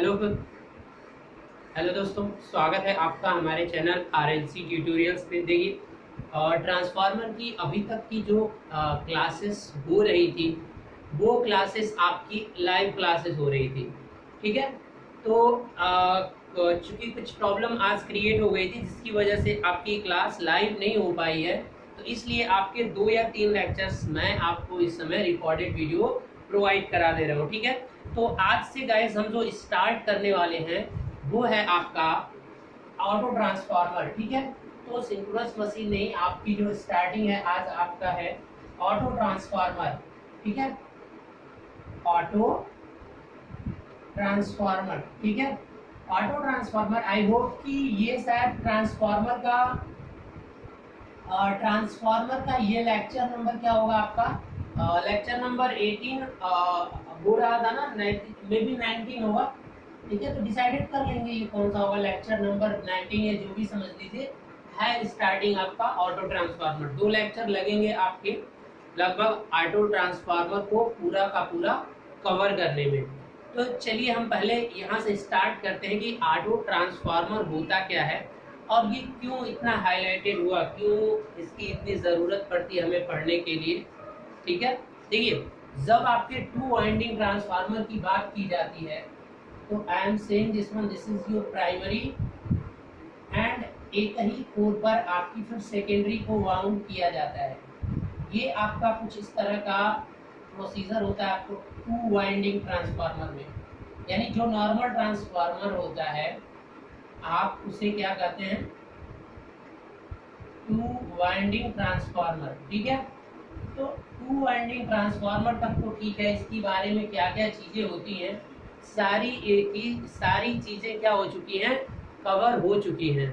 Hello hello दोस्तों, स्वागत है आपका हमारे चैनल आरएलसी ट्यूटोरियल्स पे। देखिए, ट्रांसफार्मर की अभी तक की जो क्लासेस हो रही थी वो क्लासेस आपकी लाइव क्लासेस हो रही थी। ठीक है, तो चूंकि कुछ प्रॉब्लम आज क्रिएट हो गई थी जिसकी वजह से आपकी क्लास लाइव नहीं हो पाई है, तो इसलिए आपके 2 या 3 लेक्चर्स मैं आपको इस समय रिकॉर्डेड वीडियो प्रोवाइड करा दे रहा हूँ। ठीक है, तो आज से गाइस हम जो स्टार्ट करने वाले हैं वो है आपका ऑटो ट्रांसफार्मर। ठीक है, तो सिंक्रोनस मशीन नहीं, आपकी जो स्टार्टिंग है आज आपका है ऑटो ट्रांसफार्मर। ठीक है, ऑटो ट्रांसफार्मर। ठीक है, ऑटो ट्रांसफार्मर, आई होप कि ये शायद ट्रांसफार्मर का ये लेक्चर नंबर क्या होगा आपका, लेक्चर नंबर 18 हो रहा था ना, मे बी 19 होगा। ठीक है, तो डिसाइडेड कर लेंगे ये कौन सा होगा, लेक्चर नंबर 19 या जो भी समझ लीजिए है स्टार्टिंग आपका ऑटो ट्रांसफार्मर। 2 लेक्चर लगेंगे आपके लगभग ऑटो ट्रांसफार्मर को पूरा का पूरा कवर करने में। तो चलिए हम पहले यहाँ से स्टार्ट करते हैं कि ऑटो ट्रांसफार्मर होता क्या है और ये क्यों इतना हाईलाइटेड हुआ, क्यों इसकी इतनी ज़रूरत पड़ती है हमें पढ़ने के लिए। ठीक है, देखिए, जब आपके 2 वाइंडिंग ट्रांसफार्मर की बात की जाती है तो I am saying this one, this is your primary and एक ही कोर पर आपकी फिर सेकेंडरी को वाउंड किया जाता है। ये आपका कुछ इस तरह का प्रोसीजर होता है आपको 2 वाइंडिंग ट्रांसफार्मर में। यानी जो नॉर्मल ट्रांसफार्मर होता है आप उसे क्या कहते हैं, 2 वाइंडिंग ट्रांसफार्मर। ठीक है, तो 2 वाइंडिंग ट्रांसफार्मर तक तो ठीक है, इसके बारे में क्या क्या चीज़ें होती हैं सारी चीज़ें क्या हो चुकी हैं, कवर हो चुकी हैं।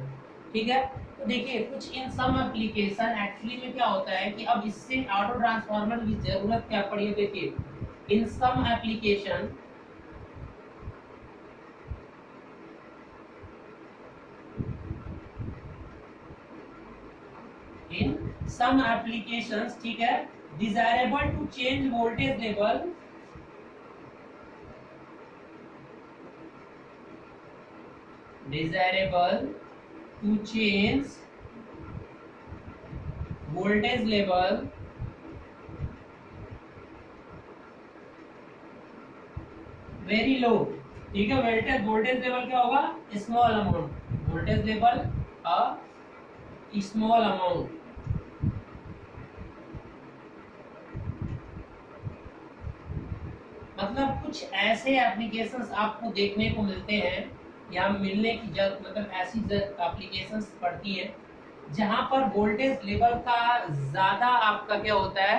ठीक है, तो देखिए कुछ इन सम एप्लीकेशन एक्चुअली में क्या होता है कि अब इससे ऑटो ट्रांसफार्मर की ज़रूरत क्या पड़ी है। देखिए इन सम एप्लीकेशन ठीक है, desirable to change voltage level very low. ठीक है, वोल्टेज लेवल क्या होगा, small amount, voltage level small amount. मतलब कुछ ऐसे एप्लीकेशंस आपको देखने को मिलते हैं या मिलने की मतलब ऐसी एप्लीकेशंस पड़ती हैं जहां पर वोल्टेज लेवल का ज़्यादा आपका क्या होता है,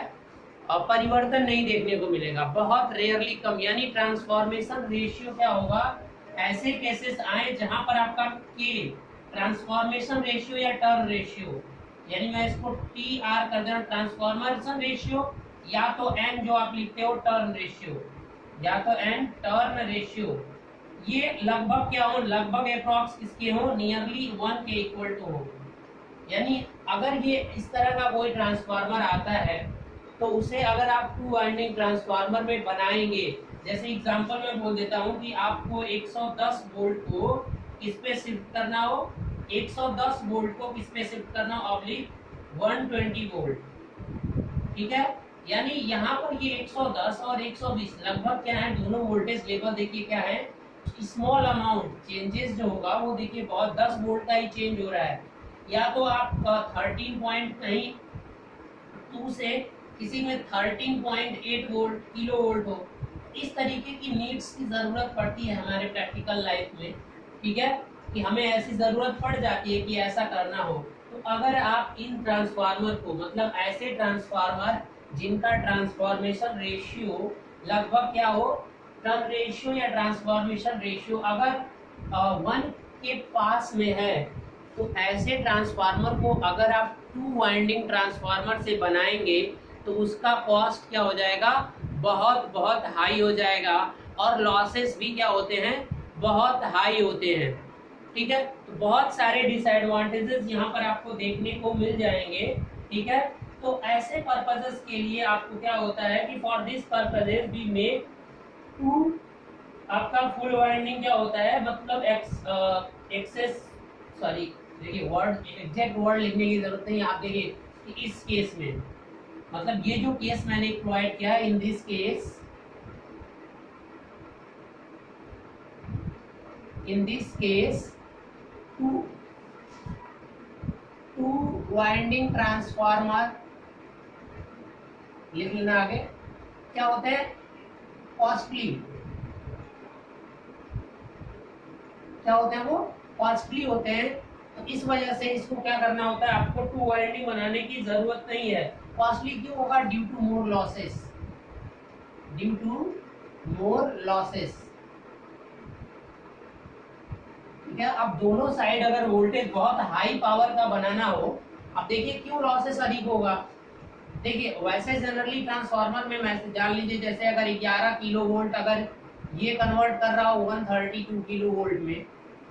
परिवर्तन नहीं देखने को मिलेगा, बहुत रेयरली कम। यानी ट्रांसफॉर्मेशन रेशियो क्या होगा, ऐसे केसेस आए जहां पर आपका के ट्रांसफॉर्मेशन रेशियो या टर्न रेशियो, यानी मैं इसको टी आर कर देना, ट्रांसफॉर्मेशन रेशियो, या तो एन जो आप लिखते हो टर्न रेशियो, या तो एन टर्न रेशियो, ये लगभग क्या हो, लगभग अप्रॉक्स किसके हो, नियरली 1 के इक्वल टू हो। यानी अगर ये इस तरह का कोई ट्रांसफार्मर आता है तो उसे अगर आप 2 वाइंडिंग ट्रांसफार्मर में बनाएंगे, जैसे एग्जांपल में बोल देता हूं कि आपको 110 वोल्ट को किस पे शिफ्ट करना हो, 110 वोल्ट को किस पे शिफ्ट करना हो, ऑब्लिक 120 वोल्ट। ठीक है, यानी यहाँ पर ये 110 और 120 लगभग क्या है, दोनों वोल्टेज लेवल देखिए क्या है, स्मॉल अमाउंट चेंजेस जो होगा वो देखिए बहुत 10 वोल्ट का ही चेंज हो रहा है, या तो आप 13 पॉइंट नहीं 2 से किसी में 13.8 वोल्ट किलो वोल्ट हो। इस तरीके की नीड्स की ज़रूरत पड़ती है हमारे प्रैक्टिकल लाइफ में। ठीक है, कि हमें ऐसी ज़रूरत पड़ जाती है कि ऐसा करना हो। तो अगर आप इन ट्रांसफार्मर को, मतलब ऐसे ट्रांसफार्मर जिनका ट्रांसफॉर्मेशन रेशियो लगभग क्या हो, टर्न रेशियो या ट्रांसफॉर्मेशन रेशियो अगर 1 के पास में है, तो ऐसे ट्रांसफार्मर को अगर आप 2 वाइंडिंग ट्रांसफार्मर से बनाएंगे तो उसका कॉस्ट क्या हो जाएगा, बहुत बहुत हाई हो जाएगा, और लॉसेस भी क्या होते हैं, बहुत हाई होते हैं। ठीक है, तो बहुत सारे डिसएडवांटेजेस यहाँ पर आपको देखने को मिल जाएंगे। ठीक है, तो ऐसे पर्पसेस के लिए आपको क्या होता है कि for this purposes we make 2 आपका फुल वाइंडिंग क्या होता है, मतलब एक्सेस, सॉरी देखिए वर्ड एग्जैक्ट वर्ड लिखने की जरूरत नहीं, आप देखिए कि इस केस में, मतलब ये जो केस मैंने प्रोवाइड किया है, in this case, two winding transformer, लिख लेना आगे, क्या होते हैं, कॉस्टली, क्या होते हैं वो, कॉस्टली होते हैं। तो इस वजह से इसको क्या करना होता है, आपको टू वाइंडिंग बनाने की जरूरत नहीं है। कॉस्टली क्यों होगा, due to more losses, due to more losses, ठीक है। अब दोनों साइड अगर वोल्टेज बहुत हाई पावर का बनाना हो, अब देखिए क्यों लॉसेस अधिक होगा, देखिए वैसे जनरली ट्रांसफार्मर में मैसेज जान लीजिए, जैसे अगर 11 किलो वोल्ट अगर ये कन्वर्ट कर रहा हो 132 किलो वोल्ट में,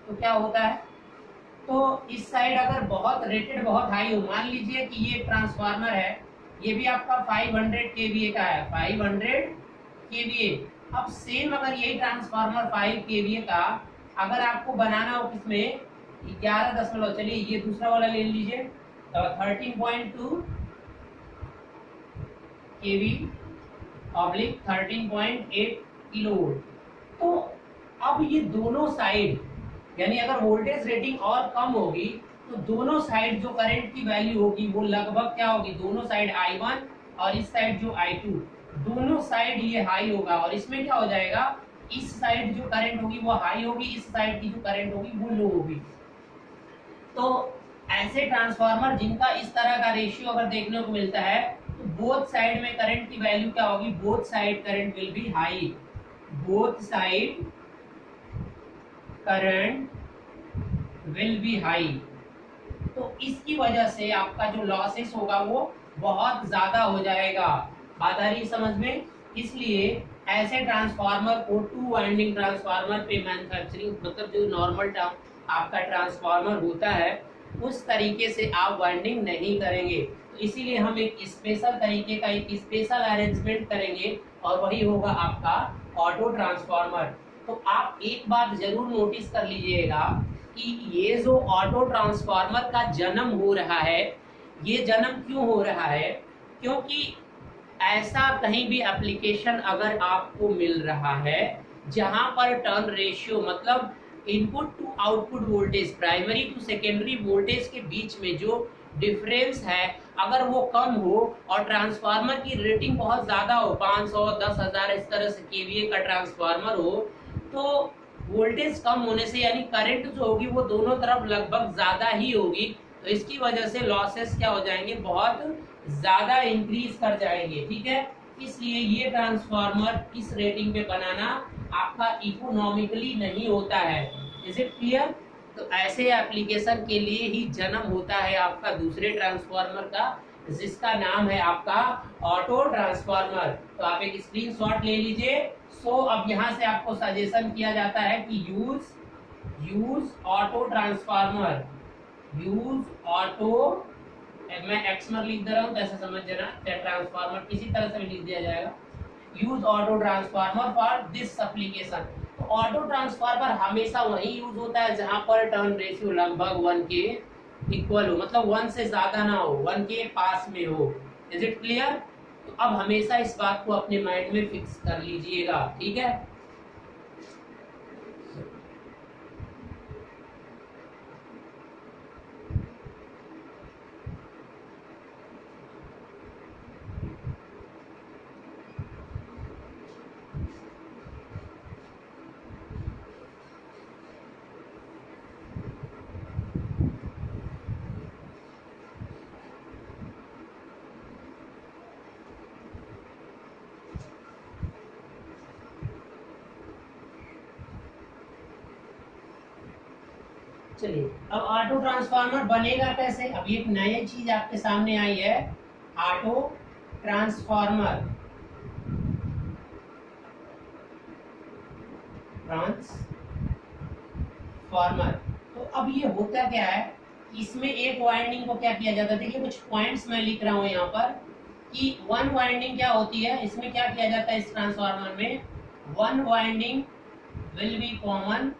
तो क्या होता है, तो इस साइड अगर बहुत रेटेड बहुत हाई हो, मान लीजिए कि ये ट्रांसफार्मर है, ये भी आपका 500 केवीए का है, 500 केवीए। अब सेम अगर यही ट्रांसफार्मर 5 केवीए का अगर आपको बनाना हो किसमें, 11 चलिए ये दूसरा वाला ले लीजिए, 13.2 केवी ऑब्लिक 13.8 किलो वोल्ट। तो अब ये दोनों साइड, यानी अगर वोल्टेज रेटिंग और कम होगी तो दोनों साइड जो करंट की वैल्यू होगी वो लगभग क्या होगी, दोनों साइड I1 और इस साइड जो I2, दोनों साइड ये हाई होगा, और इसमें क्या हो जाएगा, इस साइड जो करंट होगी वो हाई होगी, इस साइड की जो करंट होगी वो लो होगी। तो ऐसे ट्रांसफार्मर जिनका इस तरह का रेशियो अगर देखने को मिलता है, तो बोथ साइड में करंट की वैल्यू क्या होगी, both side current will be high, both side current will be high. तो इसकी वजह से आपका जो लॉसेस होगा वो बहुत ज्यादा हो जाएगा, बात आ रही समझ में। इसलिए ऐसे ट्रांसफार्मर को टू वाइंडिंग ट्रांसफार्मर पे मैन्युफैक्चरिंग, मतलब जो नॉर्मल आपका ट्रांसफार्मर होता है उस तरीके से आप वाइंडिंग नहीं करेंगे। तो इसीलिए हम एक स्पेशल तरीके का एक स्पेशल अरेंजमेंट करेंगे, और वही होगा आपका ऑटो ट्रांसफार्मर। तो आप एक बात जरूर नोटिस कर लीजिएगा कि ये जो ऑटो ट्रांसफार्मर का जन्म हो रहा है, ये जन्म क्यों हो रहा है, क्योंकि ऐसा कहीं भी एप्लीकेशन अगर आपको मिल रहा है जहां पर टर्न रेशियो, मतलब input to output voltage, primary to secondary voltage के बीच में जो डिफरेंस है अगर वो कम हो, और ट्रांसफार्मर की रेटिंग बहुत ज्यादा हो, 500 10,000 इस तरह से केवीए का ट्रांसफार्मर हो, तो वोल्टेज कम होने से यानी करंट जो होगी वो दोनों तरफ लगभग ज्यादा ही होगी। तो इसकी वजह से लॉसेस क्या हो जाएंगे, बहुत ज्यादा इंक्रीज कर जाएंगे, ठीक है। इसलिए ये ट्रांसफार्मर इस रेटिंग पे बनाना आपका इकोनॉमिकली नहीं होता है। Is it clear. तो ऐसे एप्लीकेशन के लिए ही जन्म होता है आपका दूसरे ट्रांसफार्मर का, जिसका नाम है आपका ऑटो ट्रांसफार्मर। तो आप एक स्क्रीनशॉट ले लीजिए। सो अब यहाँ से आपको सजेशन किया जाता है कि use auto transformer, use auto, मैं एक्समर लिख दे रहा हूँ तो ऐसा समझ लेना, चाहे ट्रांसफार्मर किसी तरह से भी लिख दिया जाएगा, use auto transformer for this application. तो ऑटो ट्रांसफार्मर हमेशा वही यूज होता है जहां पर टर्न रेशियो लगभग 1 के इक्वल हो, मतलब 1 से ज्यादा ना हो, 1 के पास में हो। Is it clear. तो अब हमेशा इस बात को अपने माइंड में फिक्स कर लीजिएगा, ठीक है। चलिए अब ऑटो ट्रांसफार्मर बनेगा कैसे, अब एक नई चीज आपके सामने आई है, ऑटो ट्रांसफार्मर, तो अब ये होता क्या है, इसमें एक वाइंडिंग को क्या किया जाता है, देखिए कुछ पॉइंट्स मैं लिख रहा हूं यहाँ पर कि वन वाइंडिंग क्या होती है, इसमें क्या किया जाता है इस ट्रांसफार्मर में, one winding will be common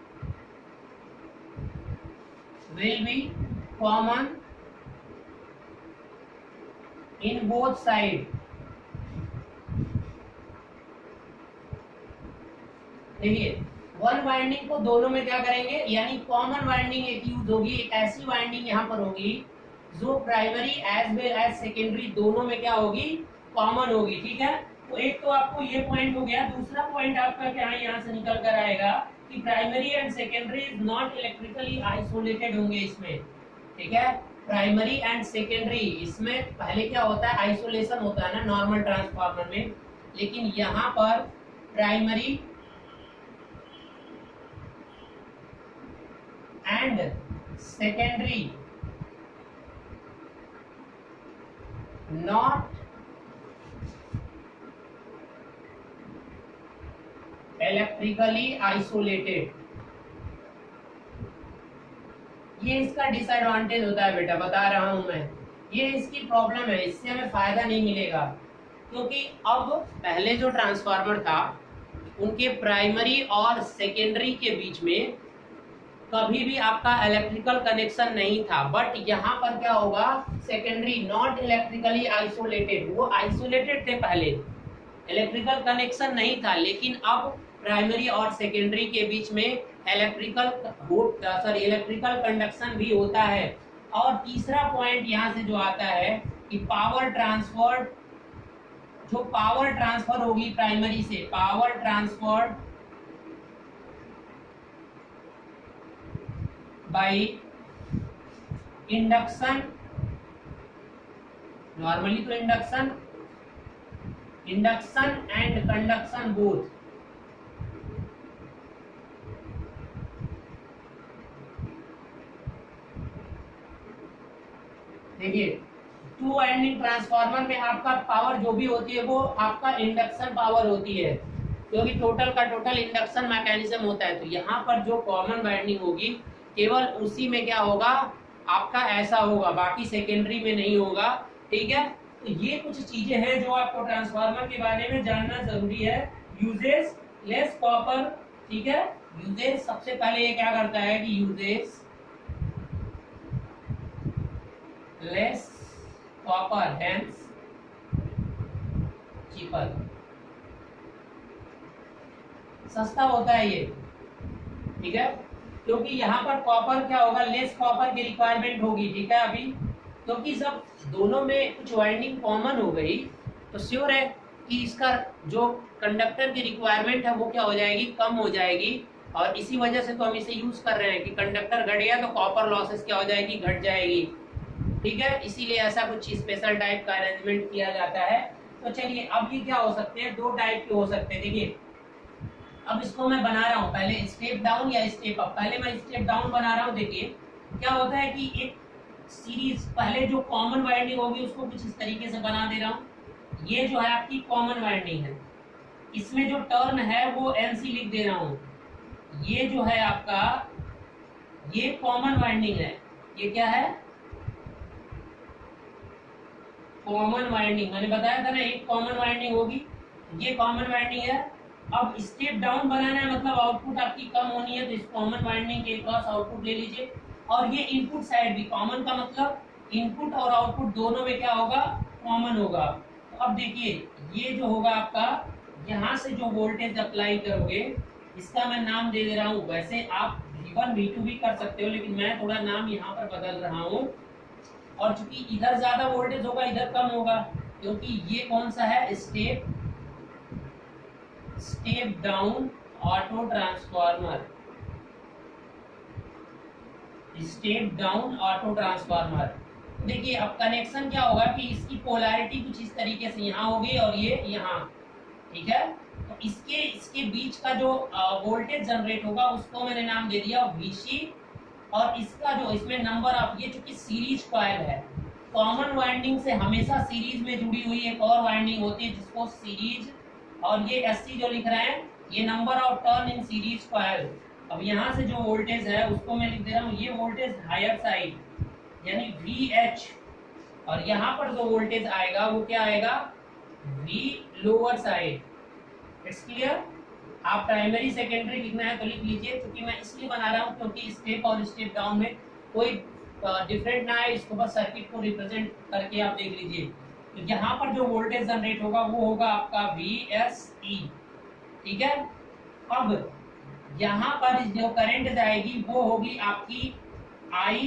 in both side। देखिए वन वाइंडिंग को दोनों में क्या करेंगे, यानी कॉमन वाइंडिंग एक यूज होगी, एक ऐसी वाइंडिंग यहाँ पर होगी जो primary as well as secondary दोनों में क्या होगी, कॉमन होगी। ठीक है, तो एक तो आपको ये पॉइंट हो गया। दूसरा पॉइंट आपका क्या है, यहाँ से निकल कर आएगा कि primary and secondary is not electrically isolated होंगे इसमें। ठीक है, प्राइमरी एंड सेकेंडरी इसमें पहले क्या होता है, आइसोलेशन होता है ना नॉर्मल ट्रांसफार्मर में, लेकिन यहाँ पर primary and secondary not electrically isolated. ये इसका डिसएडवांटेज होता है बेटा, बता रहा हूं मैं, ये इसकी प्रॉब्लम है, इससे हमें फायदा नहीं मिलेगा। क्योंकि अब पहले जो ट्रांसफार्मर था उनके प्राइमरी और सेकेंडरी के बीच में कभी भी आपका इलेक्ट्रिकल कनेक्शन नहीं था, बट यहाँ पर क्या होगा, सेकेंडरी नॉट इलेक्ट्रिकली आइसोलेटेड, वो आइसोलेटेड थे पहले, इलेक्ट्रिकल कनेक्शन नहीं था, लेकिन अब प्राइमरी और सेकेंडरी के बीच में इलेक्ट्रिकल कंडक्शन भी होता है। और तीसरा पॉइंट यहाँ से जो आता है कि पावर ट्रांसफर, जो पावर ट्रांसफर होगी प्राइमरी से, power transfer by induction, normally तो इंडक्शन एंड कंडक्शन बोथ। देखिए टू वाइंडिंग ट्रांसफार्मर में आपका पावर जो भी होती है वो आपका इंडक्शन पावर होती है, क्योंकि टोटल का टोटल इंडक्शन मैकेनिज्म होता है। तो यहाँ पर जो कॉमन वाइंडिंग होगी केवल उसी में क्या होगा, आपका ऐसा होगा, बाकी सेकेंडरी में नहीं होगा। ठीक है, तो ये कुछ चीजें हैं जो आपको ट्रांसफार्मर के बारे में जानना जरूरी है। यूजेस लेस कॉपर, ठीक है, यूजेस सबसे पहले ये क्या करता है कि uses less copper hence cheaper, सस्ता होता है ये। ठीक है, क्योंकि यहाँ पर कॉपर क्या होगा, लेस कॉपर की रिक्वायरमेंट होगी। ठीक है, अभी क्योंकि जब दोनों में कुछ वाइंडिंग कॉमन हो गई तो श्योर है कि इसका जो कंडक्टर की रिक्वायरमेंट है वो क्या हो जाएगी, कम हो जाएगी। और इसी वजह से तो हम इसे यूज कर रहे हैं कि कंडक्टर घट गया तो कॉपर लॉसेस क्या हो जाएगी, घट जाएगी। ठीक है, इसीलिए ऐसा कुछ स्पेशल टाइप का अरेंजमेंट किया जाता है। तो चलिए अब ये क्या हो सकते हैं, दो टाइप के हो सकते हैं। देखिए अब इसको मैं बना रहा हूँ, पहले स्टेप डाउन या स्टेप अप। पहले मैं स्टेप डाउन बना रहा हूँ। देखिए क्या होता है कि एक सीरीज, पहले जो कॉमन वाइंडिंग होगी उसको कुछ इस तरीके से बना दे रहा हूँ। ये जो है आपकी कॉमन वाइंडिंग है, इसमें जो टर्न है वो NC लिख दे रहा हूँ। ये जो है आपका, ये कॉमन वाइंडिंग है। ये क्या है, कॉमन वाइंडिंग। मैंने बताया था ना एक कॉमन वाइंडिंग होगी, ये कॉमन वाइंडिंग है। अब स्टेप डाउन बनाना है, मतलब आउटपुट आपकी कम होनी है, तो इस कॉमन वाइंडिंग के क्रॉस आउटपुट ले लीजिए। और ये इनपुट साइड भी कॉमन का मतलब इनपुट और आउटपुट दोनों में क्या होगा, कॉमन होगा। तो अब देखिए ये जो होगा आपका, यहाँ से जो वोल्टेज अप्लाई करोगे इसका मैं नाम दे दे रहा हूँ। वैसे आप V1 V2 भी कर सकते हो, लेकिन मैं थोड़ा नाम यहाँ पर बदल रहा हूँ। और चूंकि इधर ज्यादा वोल्टेज होगा इधर कम होगा, क्योंकि ये कौन सा है, step down auto transformer. Step down auto transformer. देखिए अब कनेक्शन क्या होगा कि इसकी पोलैरिटी कुछ इस तरीके से यहाँ होगी और ये यहाँ। ठीक है, तो इसके बीच का जो वोल्टेज जनरेट होगा उसको मैंने नाम दे दिया VC। और इसका जो इसमें नंबर ऑफ, ये चूंकि सीरीज कॉइल है, कॉमन वाइंडिंग से हमेशा सीरीज में जुड़ी हुई एक और वाइंडिंग होती है जिसको सीरीज, और ये SC जो लिख रहे हैं ये number of turn in series coil. अब यहाँ से जो वोल्टेज है उसको मैं लिख दे रहा हूँ, ये वोल्टेज हायर साइड यानी VH, और यहाँ पर जो वोल्टेज आएगा वो क्या आएगा, V lower side. It's clear. आप प्राइमरी सेकेंडरी लिखना है तो लिख लीजिए, क्योंकि मैं इसलिए बना रहा हूँ क्योंकि स्टेप और स्टेप डाउन में कोई डिफरेंट ना है, इसको बस सर्किट को रिप्रेजेंट करके आप देख लीजिए। तो यहाँ पर जो वोल्टेज जनरेट होगा वो होगा आपका VSE, ठीक है। अब यहाँ पर जो करंट जाएगी वो होगी आपकी I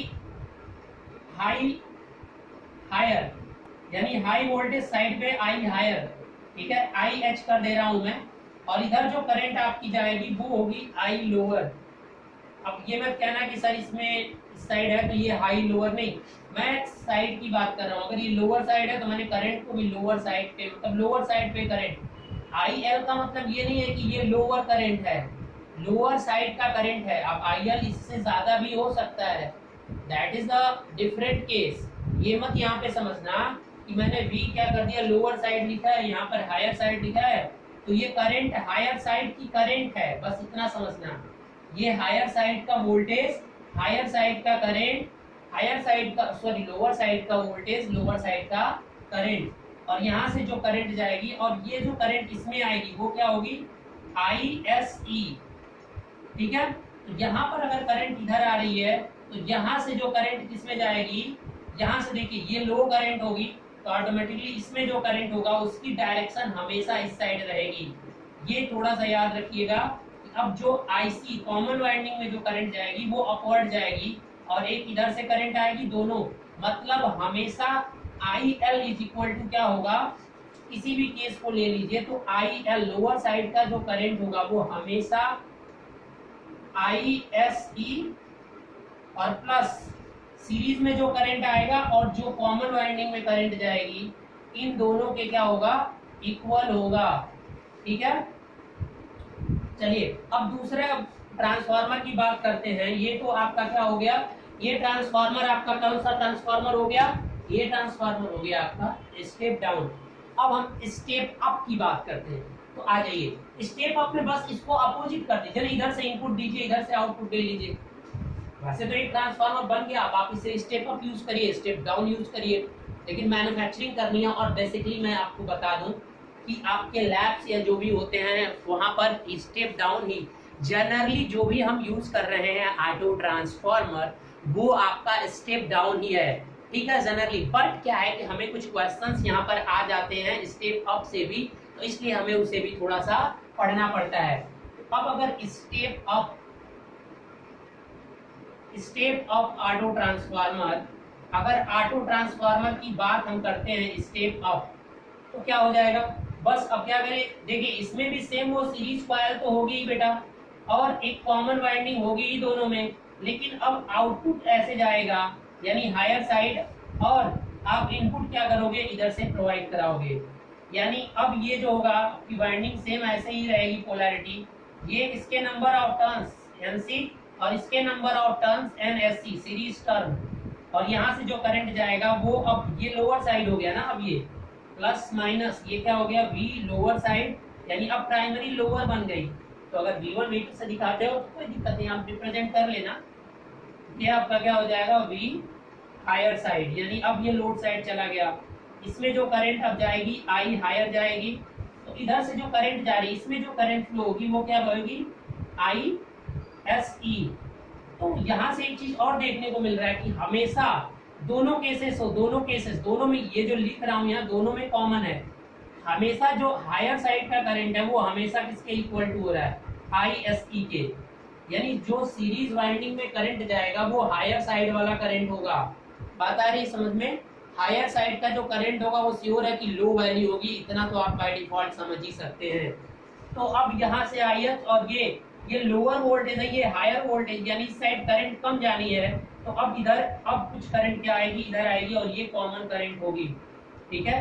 हायर, यानी हाई वोल्टेज साइड पे I हायर, ठीक है, IH कर दे रहा हूं मैं। और इधर जो करंट आपकी जाएगी वो होगी I लोअर। अब ये मत कहना कि सर इसमें इस साइड है तो ये हाई लोअर, नहीं, मैं साइड की बात कर रहा हूँ। अगर ये लोअर साइड है तो मैंने करंट को भी लोअर साइड पे, मतलब लोअर साइड पे करंट। IL का मतलब ये नहीं है कि ये लोअर करंट है, लोअर साइड का करंट है। अब IL इससे ज्यादा भी हो सकता है, that is a different case. ये मत यहाँ पे समझना कि मैंने V क्या कर दिया, लोअर साइड लिखा है, यहाँ पर हायर साइड लिखा है, तो ये करंट हायर साइड की करंट है, बस इतना समझना। ये हायर साइड का वोल्टेज, हायर साइड का करंट, हायर साइड का सॉरी लोअर साइड का वोल्टेज, लोअर साइड का करंट, और यहाँ से जो करंट जाएगी और ये जो करंट इसमें आएगी वो क्या होगी, ISE, ठीक है। तो यहाँ पर अगर करंट इधर आ रही है तो यहाँ से जो करंट किसमें जाएगी, यहाँ से देखिए ये लो करंट होगी तो ऑटोमेटिकली इसमें जो करंट होगा उसकी डायरेक्शन हमेशा इस साइड रहेगी। ये थोड़ा सा याद रखिएगा। अब जो IC कॉमन वाइंडिंग में जो करंट जाएगी वो अपवर्ड जाएगी और एक इधर से करंट आएगी, दोनों, मतलब हमेशा IL इज इक्वल टू क्या होगा, किसी भी केस को ले लीजिए तो IL लोअर साइड का जो करंट होगा वो हमेशा ISE और प्लस सीरीज में जो करंट आएगा और जो कॉमन वाइंडिंग में करंट जाएगी, इन दोनों के क्या होगा, इक्वल होगा, ठीक है। चलिए अब दूसरे ट्रांसफार्मर की बात करते हैं। ये तो आपका क्या हो गया, ये ट्रांसफार्मर आपका कौन सा ट्रांसफार्मर हो गया, ये ट्रांसफार्मर हो गया आपका स्टेप डाउन। अब हम स्टेप अप की बात करते हैं, तो आ जाइए स्टेप अप में बस इसको अपोजिट कर दीजिए, इधर से इनपुट दीजिए, इधर से आउटपुट ले लीजिए। वैसे तो एक ट्रांसफार्मर बन गया, अब आप इसे स्टेप अप यूज करिए, स्टेप डाउन यूज करिए, लेकिन मैन्युफैक्चरिंग करनी है। और बेसिकली मैं आपको बता दूं कि आपके लैब्स या जो भी होते हैं वहां पर स्टेप डाउन ही जनरली जो भी हम यूज कर रहे हैं ऑटो ट्रांसफार्मर, वो आपका स्टेप डाउन ही है, ठीक है, जनरली। बट क्या है कि हमें कुछ क्वेश्चंस यहाँ पर आ जाते हैं स्टेप अप से भी, तो इसलिए हमें उसे भी थोड़ा सा पढ़ना पड़ता है। अब अगर स्टेप अप ऑटो ट्रांसफार्मर, अगर ऑटो ट्रांसफार्मर की बात हम करते हैं स्टेप अप, तो क्या हो जाएगा, बस अब क्या करें, देखिए इसमें भी सेम वो सीरीज कॉइल तो होगी ही बेटा, और एक कॉमन वाइंडिंग होगी ही दोनों में, लेकिन अब आउटपुट ऐसे जाएगा, यानी हायर साइड, और आप इनपुट क्या करोगे, इधर से प्रोवाइड कराओगे। यानी अब ये जो होगा आपकी वाइंडिंग सेम ऐसे ही रहेगी पोलैरिटी, ये इसके नंबर ऑफ टर्न्स NC और इसके number of turns NSC series term, और यहाँ से जो करंट जाएगा वो, अब ये लोअर साइड हो गया ना, अब ये प्लस माइनस ये क्या हो गया, V लोअर साइड, यानी अब प्राइमरी लोअर बन गई। तो अगर V1 V2 से दिखाते हो तो कोई दिक्कत नहीं, आप रिप्रेजेंट कर लेना। ये आपका क्या हो जाएगा, V हायर साइड, यानी अब ये लोड साइड चला गया। इसमें जो करंट अब जाएगी I हायर जाएगी, तो इधर से जो करंट जा रही है इसमें जो करंट फ्लो होगी वो क्या होगी, ISE। तो यहाँ से एक चीज और देखने को मिल रहा है कि हमेशा दोनों दोनों में ये जो लिख रहा हूं यहाँ दोनों में कॉमन है, हमेशा जो हायर साइड का करंट है वो हमेशा किसके इक्वल टू हो रहा है, ISE के, यानी जो सीरीज वाइंडिंग में करंट जाएगा वो हायर साइड वाला करंट होगा। बात आ रही समझ में, हायर साइड का जो करंट होगा वो श्योर है कि लो वैल्यू होगी, इतना तो आप बाय डिफॉल्ट समझ ही सकते हैं। तो अब यहाँ से IH और ये लोअर वोल्टेज है, ये हायर वोल्टेज, यानी इस साइड करंट कम जानी है, तो अब इधर अब कुछ करंट क्या आएगी, इधर आएगी और ये कॉमन करंट होगी, ठीक है।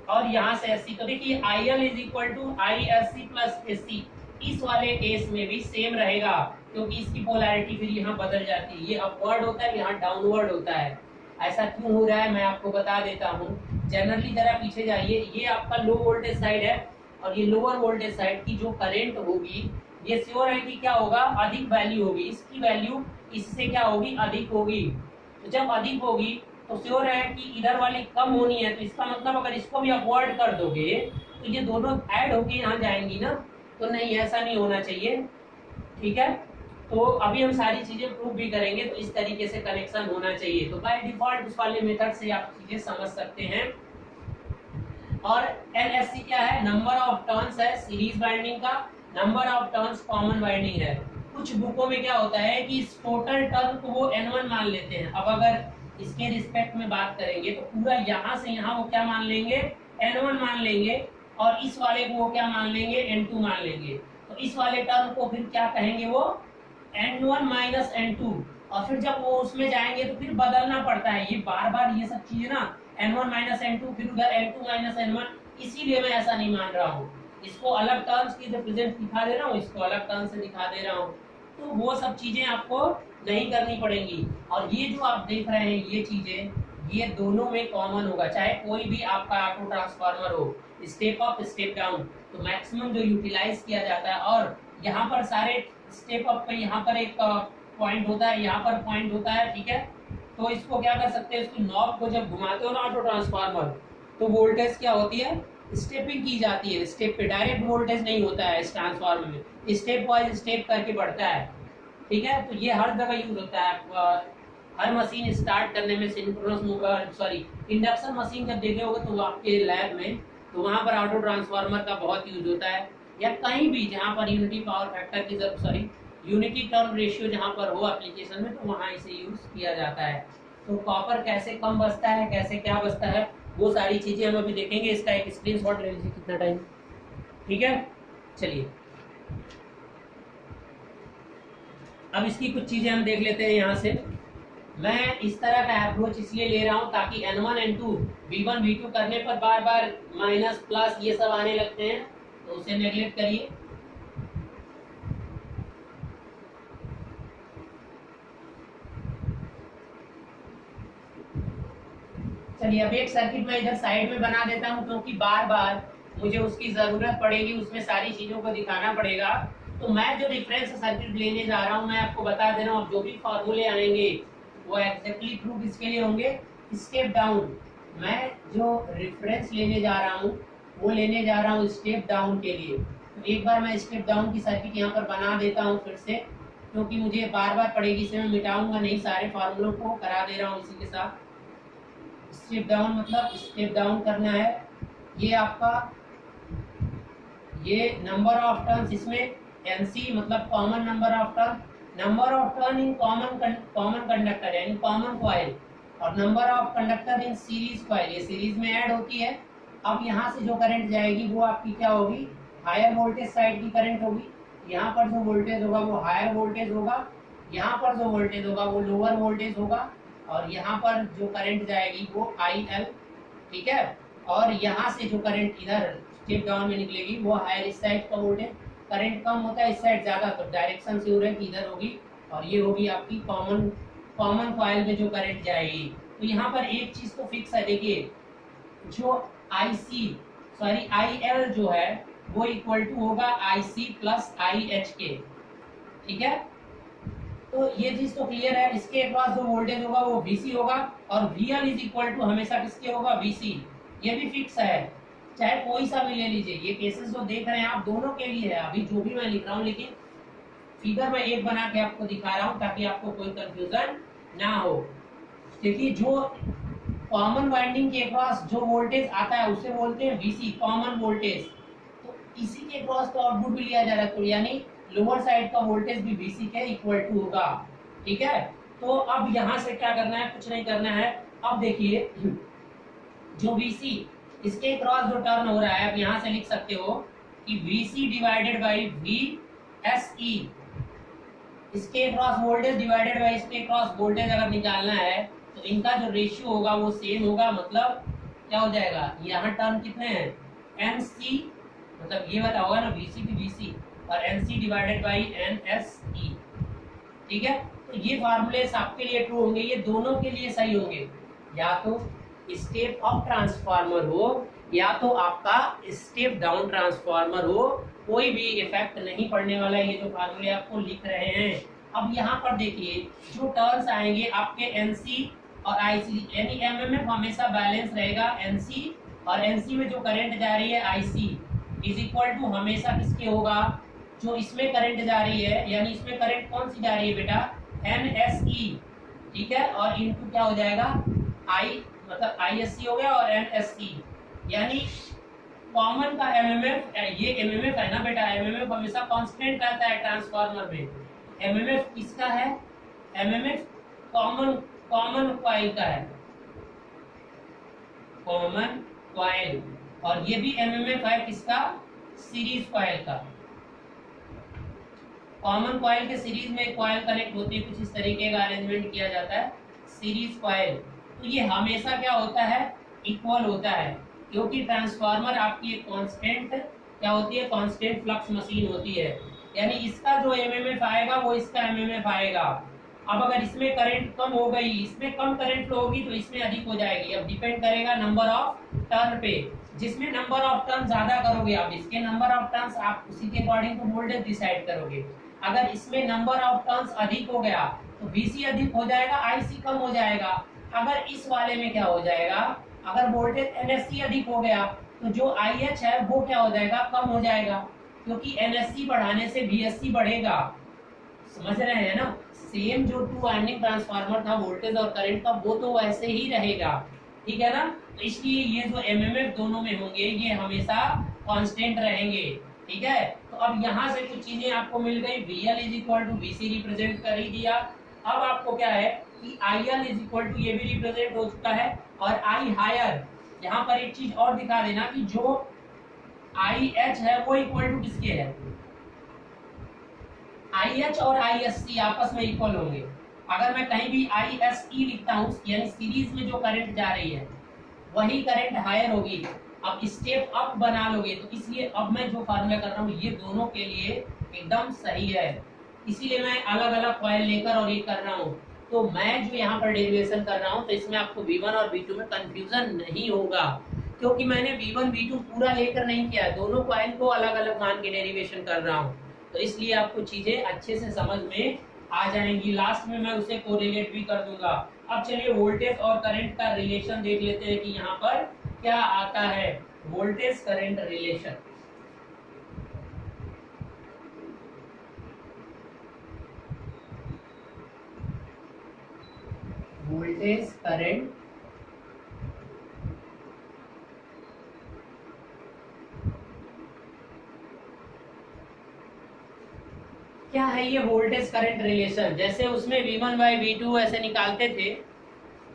और यहाँ से SC, तो देखिए IL is equal to ISC plus SC, इस वाले केस में भी सेम रहेगा, क्योंकि इसकी पोलैरिटी फिर यहाँ बदल जाती है, ये अपवर्ड होता है, यहाँ डाउनवर्ड होता है। ऐसा क्यों हो रहा है मैं आपको बता देता हूँ। जनरली जरा पीछे जाइए, ये आपका लो वोल्टेज साइड है और ये लोअर वोल्टेज साइड की जो करंट होगी ये श्योर है कि क्या होगा, अधिक वैल्यू होगी, इसकी वैल्यू इससे क्या होगी, अधिक होगी। तो जब अधिक होगी तो श्योर है कि इधर वाली कम होनी है, तो इसका मतलब अगर इसको भी अपवर्ड कर दोगे तो ये दोनों ऐड होके यहाँ जाएंगी ना, तो नहीं, ऐसा नहीं होना चाहिए। ठीक है, तो अभी हम सारी चीजें प्रूव भी करेंगे, तो इस तरीके से कनेक्शन होना चाहिए। तो बाय डिफॉल्ट उस वाले मेथड से आप चीजें समझ सकते हैं। और एनएससी क्या है, नंबर ऑफ टर्न्स है सीरीज बाइंडिंग का, number of turns common binding है। कुछ बुकों में क्या होता है कि इस टोटल टर्न को वो N1 मान लेते हैं। अब अगर इसके रिस्पेक्ट में बात करेंगे तो पूरा यहाँ से यहाँ वो क्या मान लेंगे, N1 मान लेंगे, और इस वाले को वो क्या मान लेंगे, N2 मान लेंगे। तो इस वाले टर्न को फिर क्या कहेंगे, वो N1 माइनस N2। और फिर जब वो उसमें जाएंगे तो फिर बदलना पड़ता है, ये बार बार ये सब चीजें ना, N1 माइनस N2 फिर उधर N2 माइनस N1, इसीलिए मैं ऐसा नहीं मान रहा हूँ। इसको अलग टर्म्स की रिप्रेजेंट दिखा दे रहा हूँ, इसको अलग टर्म से दिखा दे रहा हूँ, तो वो सब चीजें आपको नहीं करनी पड़ेंगी। और ये जो आप देख रहे हैं ये चीजें, ये दोनों में कॉमन होगा, चाहे कोई भी आपका ऑटो ट्रांसफार्मर हो, स्टेप अप स्टेप डाउन, तो मैक्सिमम जो यूटिलाइज किया जाता है। और यहाँ पर सारे स्टेप अप पे यहाँ पर एक पॉइंट होता है, यहाँ पर पॉइंट होता है। ठीक है, तो इसको क्या कर सकते हैं, इसको नॉब को जब घुमाते हो ना ऑटो ट्रांसफार्मर, तो वोल्टेज क्या होती है, स्टेपिंग की जाती है। स्टेप पे डायरेक्ट वोल्टेज नहीं होता है इस ट्रांसफार्मर में, स्टेप वाइज स्टेप करके बढ़ता है। ठीक है, तो ये हर जगह यूज होता है। हर मशीन स्टार्ट करने में सिंक्रोनस इंडक्शन मशीन जब देखे होगे तो आपके लैब में, तो वहां पर ऑटो ट्रांसफार्मर का बहुत यूज होता है। या कहीं भी जहां पर यूनिटी पावर फैक्टर की यूनिटी टर्न रेशियो जहां पर हो एप्लीकेशन में, तो वहां इसे यूज किया जाता है। तो कॉपर कैसे कम बचता है, कैसे क्या बचता है, वो सारी चीजें हम अभी देखेंगे। इसका एक स्क्रीनशॉट ले लीजिए, कितना टाइम। ठीक है, चलिए अब इसकी कुछ चीजें हम देख लेते हैं यहाँ से। मैं इस तरह का अप्रोच इसलिए ले रहा हूँ ताकि N1 N2 V1 V2 करने पर बार बार माइनस प्लस ये सब आने लगते हैं, तो उसे नेगलेक्ट करिए। चलिए अब एक सर्किट मैं इधर साइड में बना देता हूँ, क्योंकि बार बार मुझे उसकी जरूरत पड़ेगी, उसमें सारी चीजों को दिखाना पड़ेगा। तो मैं जो रेफरेंस सर्किट लेने जा रहा हूँ, मैं आपको बता दे रहा हूँ, जो भी फॉर्मूले आएंगे वो एक्जेक्टली प्रूफ इसके लिए होंगे। स्टेप डाउन, मैं जो रेफरेंस लेने जा रहा हूँ वो लेने जा रहा हूँ स्टेप डाउन के लिए। तो एक बार मैं स्टेप डाउन की सर्किट यहाँ पर बना देता हूँ फिर से, क्योंकि मुझे बार बार पड़ेगी, इसे मैं मिटाऊंगा नहीं, सारे फार्मूलों को करा दे रहा हूँ इसी के साथ। स्टेप डाउन मतलब स्टेप डाउन करना है। ये आपका ये नंबर ऑफ टर्न्स, इसमें NC मतलब common number of turn, number of turn in common conductor यानी कॉमन कॉइल, और number of conductor in series coil, ये सीरीज में ऐड होती है। अब यहाँ से जो करंट जाएगी वो आपकी क्या होगी, हायर वोल्टेज साइड की करंट होगी। यहाँ पर जो वोल्टेज होगा वो हायर वोल्टेज होगा, यहाँ पर जो वोल्टेज होगा वो लोअर वोल्टेज होगा, और यहाँ पर जो करंट जाएगी वो IL। ठीक है, और यहाँ से जो करंट इधर स्टेप डाउन में निकलेगी वो हायर इस साइड का वोल्टेज, करंट कम होता है इस साइड ज्यादा, तो डायरेक्शन से हो रहा है कि इधर होगी, और ये होगी आपकी कॉमन कॉइल में जो करंट जाएगी। तो यहाँ पर एक चीज तो फिक्स है, देखिए जो IL जो है वो इक्वल टू होगा IC प्लस IH के। ठीक है, तो ये चीज तो क्लियर है। इसके अक्रॉस जो वोल्टेज होगा वो VC होगा, और VL इज इक्वल टू हमेशा किसके होगा, VC। ये भी फिक्स है, चाहे कोई सा भी ले लीजिए। ये केसेस जो देख रहे हैं आप दोनों के लिए है, अभी जो भी मैं लिख रहा हूँ, लेकिन फिगर में एक बना के आपको दिखा रहा हूँ ताकि आपको कोई कंफ्यूजन ना हो। देखिए जो कॉमन वाइंडिंग के अक्रॉस जो वोल्टेज आता है उसे बोलते हैं VC, कॉमन वोल्टेज। तो इसी के अक्रॉस तो आउटपुट भी लिया जा रहा है, तो यानी लोअर साइड का वोल्टेज भी VC के इक्वल टू होगा। ठीक है, तो अब यहाँ से क्या करना है, कुछ नहीं करना है। अब देखिए जो VC इसके क्रॉस जो टर्न हो रहा है, अब यहाँ से लिख सकते हो कि VC डिवाइडेड बाई VSE, इसके क्रॉस वोल्टेज डिवाइडेड बाई इसके क्रॉस वोल्टेज अगर निकालना है तो इनका जो रेशियो होगा वो सेम होगा। मतलब क्या हो जाएगा, यहाँ टर्न कितने हैं, NC, मतलब ये वाला होगा ना VC की VC, और NC डिवाइडेड बाई NSE। ठीक है, तो ये फार्मूले आपके लिए ट्रू होंगे, ये दोनों के लिए सही होंगे। या तो स्टेप अप ट्रांसफार्मर हो या तो आपका स्टेप डाउन ट्रांसफार्मर हो, कोई भी इफेक्ट नहीं पड़ने वाला है ये जो फार्मूले आपको लिख रहे हैं। अब यहाँ पर देखिए जो टर्न्स आएंगे आपके NC और IC, यानी MMF हमेशा बैलेंस रहेगा, NC और NC में जो करंट जा रही है IC, इज इक्वल टू हमेशा किसके होगा, जो इसमें करंट जा रही है, यानी इसमें करंट कौन सी जा रही है बेटा, NSE, ठीक है, और इनटू क्या हो जाएगा आई, मतलब ISC हो गया और NSE, यानी कॉमन का एमएमएफ, ये एमएमएफ है ना बेटा, एमएमएफ हमेशा कांस्टेंट रहता है ट्रांसफार्मर में। एमएमएफ किसका है, एमएमएफ कॉमन कॉमन कॉइल का है, कॉमन कॉइल, और ये भी एमएमएफ है किसका, सीरीज कॉइल का। कॉमन कॉइल के सीरीज में कॉइल कनेक्ट होती है, कुछ इस तरीके का अरेंजमेंट किया जाता है सीरीज कॉइल। तो ये हमेशा क्या होता है, इक्वल होता है, क्योंकि ट्रांसफार्मर आपकी एक कांस्टेंट क्या होती है, कांस्टेंट फ्लक्स मशीन होती है, यानी इसका जो एमएमएफ आएगा वो इसका एमएमएफ आएगा। अब अगर इसमें करंट कम हो गई, इसमें कम करंट फ्लो होगी तो इसमें अधिक हो जाएगी। अब डिपेंड करेगा नंबर ऑफ टर्न पे, जिसमें नंबर ऑफ टर्न ज्यादा करोगे आप, इसके नंबर ऑफ टर्न्स आप उसी के अकॉर्डिंग टू वोल्टेज डिसाइड करोगे। अगर इसमें नंबर ऑफ टर्न्स अधिक हो गया तो VC अधिक हो जाएगा, IC कम हो जाएगा। अगर इस वाले में क्या हो जाएगा, अगर वोल्टेज NSC अधिक हो गया तो जो IH है वो क्या हो जाएगा, कम हो जाएगा, क्योंकि NSC बढ़ाने से VSC बढ़ेगा। समझ रहे हैं ना, सेम जो टू वाइंडिंग ट्रांसफार्मर था वोल्टेज और करंट का, वो तो वैसे ही रहेगा, ठीक है ना। तो इसलिए ये जो एमएमएफ दोनों में होंगे ये हमेशा कांस्टेंट रहेंगे, ठीक है। तो अब यहाँ से कुछ चीजें आपको मिल गई, VL is equal to VC represent कर ही दिया। अब आपको क्या है कि IL इज इक्वल टू, ये भी रिप्रेजेंट हो चुका है, और I हायर, यहाँ पर एक चीज और दिखा देना कि जो IH है वो इक्वल टू किसके है, IH और ISC आपस में इक्वल होंगे। अगर मैं कहीं भी ISE लिखता हूँ, यानी सीरीज में जो करंट जा रही है वही करंट हायर होगी। अब स्टेप अप बना लोगे, तो इसलिए अब मैं जो फार्मूला कर रहा हूँ ये दोनों के लिए एकदम सही है, इसीलिए मैं अलग अलग कॉइल लेकर और ये कर रहा हूँ। तो मैं जो यहाँ पर डेरिवेशन कर रहा हूँ तो इसमें आपको V1 और V2 में कंफ्यूजन नहीं होगा, क्योंकि मैंने V1 V2 पूरा लेकर नहीं किया, दोनों कॉइल को अलग अलग मान के डेरिवेशन कर रहा हूँ, तो इसलिए आपको चीजें अच्छे से समझ में आ जाएंगी। लास्ट में मैं उसे कोरिलेट भी कर दूंगा। अब चलिए वोल्टेज और करंट का रिलेशन देख लेते हैं कि यहाँ पर क्या आता है, voltage current relation. Voltage current क्या है, ये वोल्टेज करंट रिलेशन, जैसे उसमें V1 बाई V2 ऐसे निकालते थे,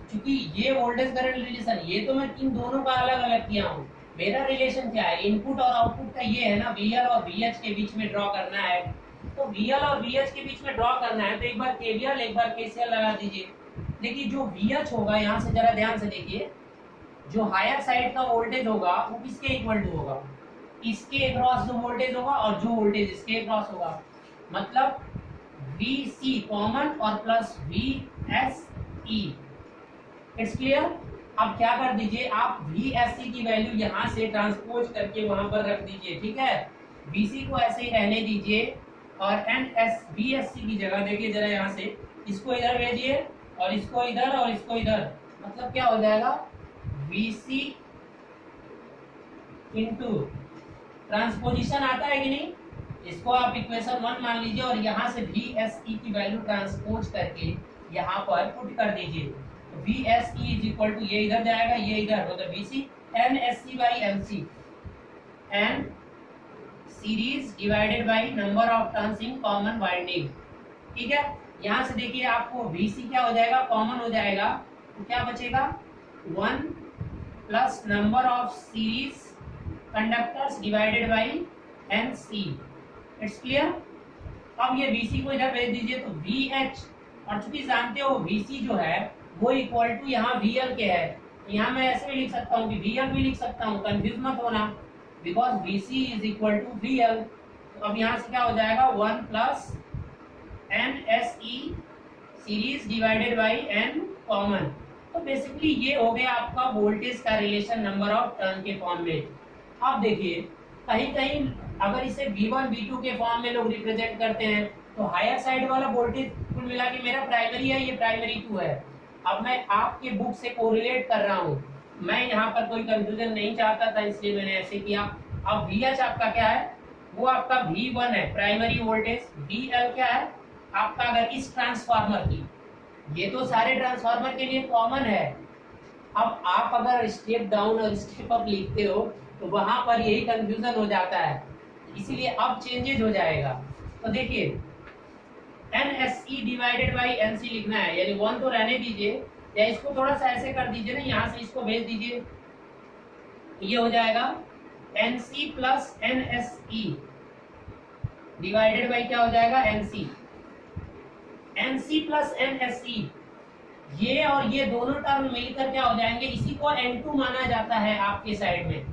क्योंकि ये वोल्टेज करंट रिलेशन, ये तो मैं इन दोनों का अलग अलग किया हूँ। मेरा रिलेशन क्या है, इनपुट और आउटपुट का ये है ना, VL और VH के बीच में ड्रॉ करना है। तो VL और VH के बीच में ड्रॉ करना है तो एक बार KVL एक बार KCL लगा दीजिए। देखिए जो VH होगा, यहाँ से जरा ध्यान से देखिए, जो हायर साइड का वोल्टेज होगा वो किसके इक्वल टू होगा, इसके अक्रॉस जो वोल्टेज होगा और जो वोल्टेज इसके अक्रॉस होगा, मतलब VC कॉमन और प्लस VSE। It's clear. अब क्या कर दीजिए आप, VSE की वैल्यू यहाँ से ट्रांसपोज करके वहां पर रख दीजिए, ठीक है। VC को ऐसे ही रहने दीजिए और VSC की जगह देखिए जरा, यहाँ से इसको इधर भेजिए और इसको इधर और इसको इधर, मतलब क्या हो जाएगा, VC इंटू ट्रांसपोजिशन आता है कि नहीं, इसको आप इक्वेशन 1 मान लीजिए और यहाँ से VSE की वैल्यू ट्रांसपोज करके यहाँ पर पुट कर दीजिए। तो VSE इज इक्वल टू, ये इधर जाएगा ये इधर, मतलब VC NSC by MC, N series divided by number of turns in common winding, ठीक है। यहाँ से देखिए आपको VC क्या हो जाएगा, कॉमन हो जाएगा, तो क्या बचेगा 1 plus number of series conductors divided by NC। It's clear. अब ये VC को इधर भेज दीजिए तो VH, और चूंकि जानते हो VC जो है वो इक्वल टू यहाँ VL के है, यहाँ मैं ऐसे भी लिख सकता हूँ कि VL भी लिख सकता हूँ, कंफ्यूज मत होना, because VC is equal to VL। तो अब यहाँ से क्या हो जाएगा 1 plus NSE series divided by N common. तो बेसिकली ये हो गया आपका वोल्टेज का रिलेशन नंबर ऑफ टर्न के फॉर्म में। अब देखिए कहीं कहीं अगर इसे V1 V2 के फॉर्म में लोग रिप्रेजेंट करते हैं तो हायर साइड वाला वोल्टेज कुल मिला के मेरा प्राइमरी है, ये प्राइमरी 2 है। अब मैं आपके बुक से कोरिलेट कर रहा हूँ, मैं यहाँ पर कोई कंफ्यूजन नहीं चाहता था इसलिए मैंने ऐसे किया। अब VH आपका क्या है, वो आपका V1 है प्राइमरी वोल्टेज, VL क्या है आपका, अगर इस ट्रांसफार्मर की, ये तो सारे ट्रांसफार्मर के लिए कॉमन है। अब आप अगर स्टेप डाउन और स्टेप अप लिखते हो तो वहां पर यही कंफ्यूजन हो जाता है, इसीलिए अब चेंजेज हो जाएगा। तो देखिए NSE डिवाइडेड बाई NC लिखना है, यानी 1 तो रहने दीजिए, या इसको थोड़ा सा ऐसे कर दीजिए ना, यहाँ से इसको भेज दीजिए, ये हो जाएगा NC plus NSE divided by क्या हो जाएगा NC। NC प्लस NSE, ये और ये दोनों टर्म मिलकर क्या हो जाएंगे, इसी को N2 माना जाता है आपके साइड में,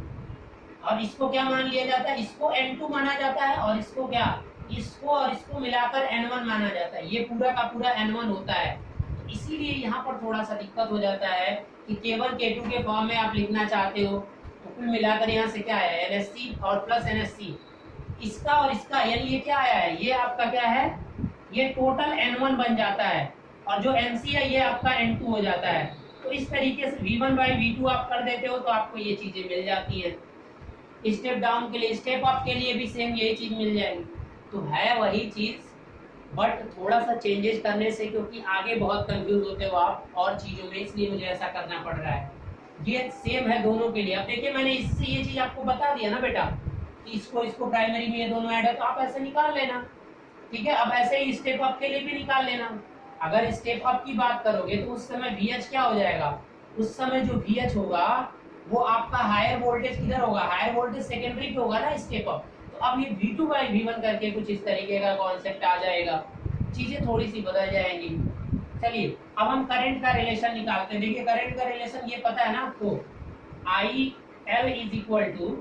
और इसको क्या मान लिया जाता है, इसको N2 माना जाता है, और इसको क्या, इसको और इसको मिलाकर N1 माना जाता है। ये पूरा का पूरा N1 होता है। इसीलिए यहाँ पर थोड़ा सा दिक्कत हो जाता है कि केवल K2 के फॉर्म में आप लिखना चाहते हो, तो कुल मिलाकर यहाँ से क्या है NSC और प्लस NSC, इसका और इसका, यानी ये क्या आया है, ये आपका क्या है, ये टोटल N1 बन जाता है, और जो NC है ये आपका N2 हो जाता है। तो इस तरीके से V1 बाई V2 आप कर देते हो तो आपको ये चीजें मिल जाती है। स्टेप डाउन के लिए, स्टेप अप के लिए भी सेम यही चीज मिल जाएगी। तो है वही चीज, बट थोड़ा सा चेंजेस करने से, क्योंकि आगे बहुत कंफ्यूज होते हो आप और चीजों में, इसलिए मुझे ऐसा करना पड़ रहा है। ये सेम है दोनों के लिए। अब देखिए मैंने इससे ये चीज आपको बता दिया ना बेटा, इसको प्राइमरी में ये दोनों ऐड है, तो आप ऐसे निकाल लेना, ठीक है। अब ऐसे ही स्टेप अप के लिए भी निकाल लेना। अगर स्टेप अप की बात करोगे तो उस समय VH क्या हो जाएगा, उस समय जो VH होगा वो आपका हायर वोल्टेज किधर होगा, हायर वोल्टेज सेकेंडरी पे होगा ना स्टेप अप। तो अब ये V2 बाई V1 करके कुछ इस तरीके का कॉन्सेप्ट आ जाएगा, चीजें थोड़ी सी बदल जाएंगी। चलिए अब हम करंट का रिलेशन निकालते हैं। देखिए करंट का रिलेशन ये पता है ना आपको, IL is equal to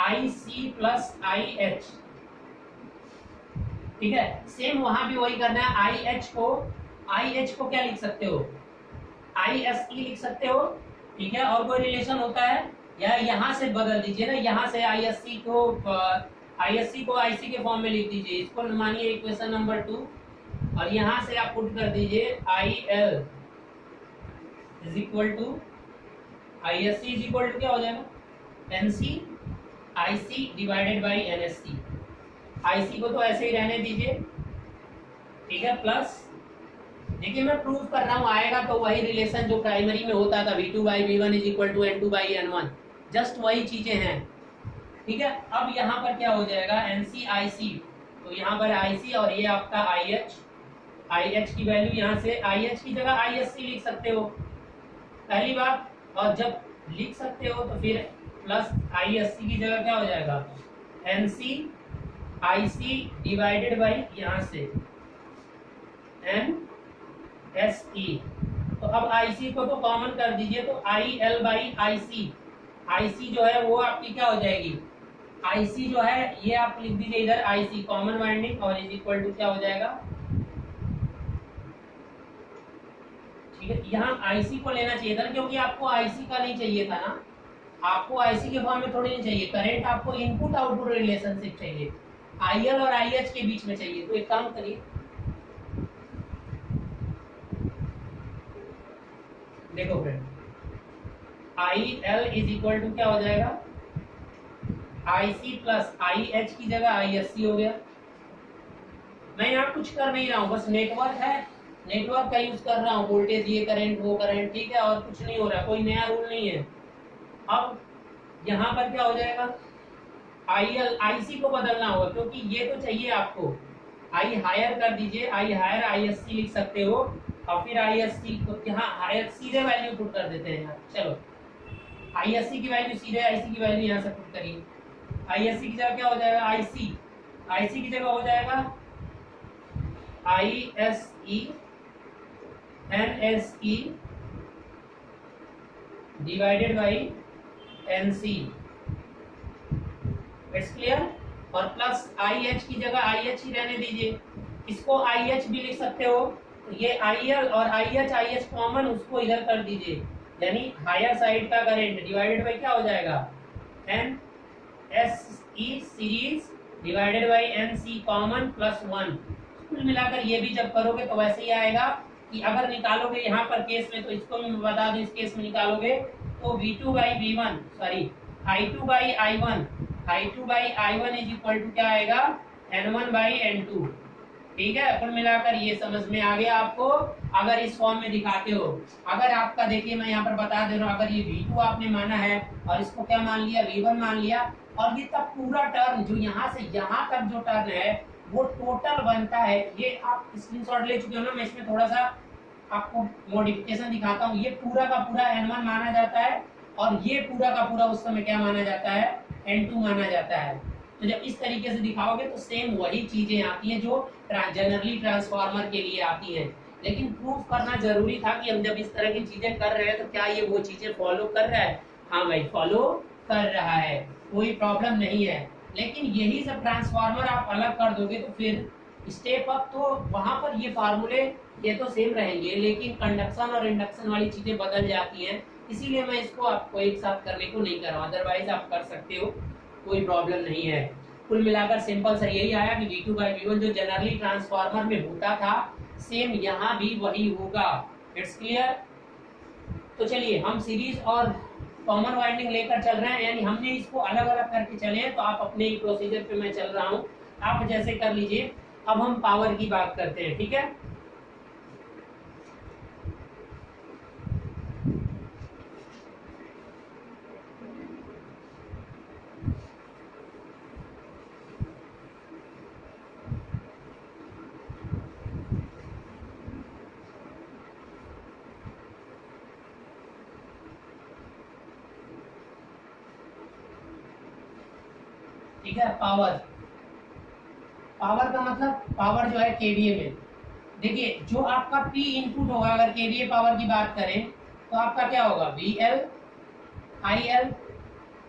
IC plus IH, ठीक है। सेम वहां भी वही करना है। IH को क्या लिख सकते हो, ISE लिख सकते हो, ठीक है। और कोई रिलेशन होता है, या यहाँ से बदल दीजिए ना, यहाँ से ISC को IC के फॉर्म में लिख दीजिए, इसको मानिए इक्वेशन नंबर 2, और यहाँ से आप पुट कर दीजिए IL is equal to ISC is equal to क्या हो जाएगा NC IC divided by NSC। IC को तो ऐसे ही रहने दीजिए, ठीक है, प्लस देखिए मैं प्रूव कर रहा हूँ, आएगा तो वही रिलेशन जो प्राइमरी में होता था, V2 by V1 is equal to N2 by N1, just वही चीजें हैं, ठीक है। अब यहाँ पर क्या हो जाएगा NC IC, तो यहाँ पर IC और ये आपका IH की वैल्यू, यहाँ से IH की जगह ISC लिख सकते हो पहली बात, और जब लिख सकते हो तो फिर प्लस ISC की जगह क्या हो जाएगा NC IC डिवाइडेड बाई यहाँ से NSE। तो अब IC को तो कॉमन कर दीजिए, तो IL बाई IC जो है वो आपकी क्या हो जाएगी, IC जो है ये आप लिख दीजिए इधर IC कॉमन वाइंडिंग, और इज इक्वल टू क्या हो जाएगा, ठीक है। यहाँ IC को लेना चाहिए था ना, क्योंकि आपको IC का नहीं चाहिए था ना, आपको IC के फॉर्म में थोड़ी नहीं चाहिए, करंट आपको इनपुट आउटपुट रिलेशनशिप चाहिए, IL और IH के बीच में चाहिए। तो एक काम करिए, देखो friend, IL is equal to क्या हो जाएगा IC प्लस IH की जगह ISC हो गया। मैं यहाँ कुछ कर नहीं रहा हूँ, बस नेटवर्क है, नेटवर्क का यूज कर रहा हूँ, वोल्टेज ये करंट वो करंट, ठीक है, और कुछ नहीं हो रहा, कोई नया रूल नहीं है। अब यहाँ पर क्या हो जाएगा IC को बदलना होगा, क्योंकि ये तो चाहिए आपको, I हायर कर दीजिए, I हायर ISC लिख सकते हो, और फिर ISC को यहाँ हायर सीधे वैल्यू पुट कर देते हैं यार। चलो ISC की वैल्यू सीधे IC की वैल्यू यहाँ से पुट करिए, ISC की जगह क्या हो जाएगा IC की जगह हो जाएगा ISE NSE divided by NC, it's clear. और प्लस IH की जगह IH ही रहने दीजिए, इसको IH भी लिख सकते हो, ये IL और IH कॉमन उसको इधर कर दीजिए, यानी हायर साइड का करंट डिवाइडेड बाई क्या हो जाएगा NSE series divided by NC common plus 1। कुल मिलाकर ये भी जब करोगे तो वैसे ही आएगा कि अगर निकालोगे यहाँ पर केस में, तो इसको मैं बता दूं, इस केस में निकालोगे तो V2 by V1 sorry I2/I1 is equal to क्या आएगा, N1/N2। ठीक है, कुल मिलाकर ये समझ में आ गया आपको। अगर इस फॉर्म में दिखाते हो, अगर आपका देखिए मैं यहाँ पर बता दे रहा हूँ, अगर ये V2 आपने माना है और इसको क्या मान लिया, V1 मान लिया, और ये तब पूरा टर्न जो यहाँ से यहाँ तक जो टर्न है वो टोटल बनता है। ये आप स्क्रीनशॉट ले चुके हो ना, मैं इसमें थोड़ा सा आपको मॉडिफिकेशन दिखाता हूँ। ये पूरा का पूरा N1 माना जाता है और ये पूरा का पूरा उस समय क्या माना जाता है, N2 माना जाता है। तो जब इस तरीके से दिखाओगे तो सेम वही चीजें आती हैं जो जनरली ट्रांसफार्मर के लिए आती हैं। लेकिन प्रूफ करना जरूरी था कि हम जब इस तरह की चीजें कर रहे हैं तो क्या ये वो चीजें फॉलो कर रहा है। हाँ भाई, फॉलो कर रहा है, कोई प्रॉब्लम नहीं है। लेकिन यही सब ट्रांसफार्मर आप अलग कर दोगे तो फिर स्टेप अप, तो वहां पर ये फार्मूले ये तो सेम रहेंगे, लेकिन कंडक्शन और इंडक्शन वाली चीजें बदल जाती हैं। इसीलिए मैं इसको आपको एक साथ करने को नहीं कर रहा हूँ, अदरवाइज आप कर सकते हो, कोई प्रॉब्लम नहीं है। कुल मिलाकर सिंपल सा यही आया कि V2/V1 जो जनरली ट्रांसफार्मर में होता था सेम यहाँ भी वही होगा। It's clear. तो चलिए हम सीरीज और कॉमन वाइंडिंग लेकर चल रहे हैं, यानी हमने इसको अलग अलग करके चले हैं, तो आप अपने ही प्रोसीजर पे मैं चल रहा हूँ, आप जैसे कर लीजिए। अब हम पावर की बात करते हैं, ठीक है। ठीक है, पावर, पावर का मतलब पावर जो है केवीए में। देखिए जो आपका P इनपुट होगा, अगर केवीए पावर की बात करें तो आपका क्या होगा, VL IL।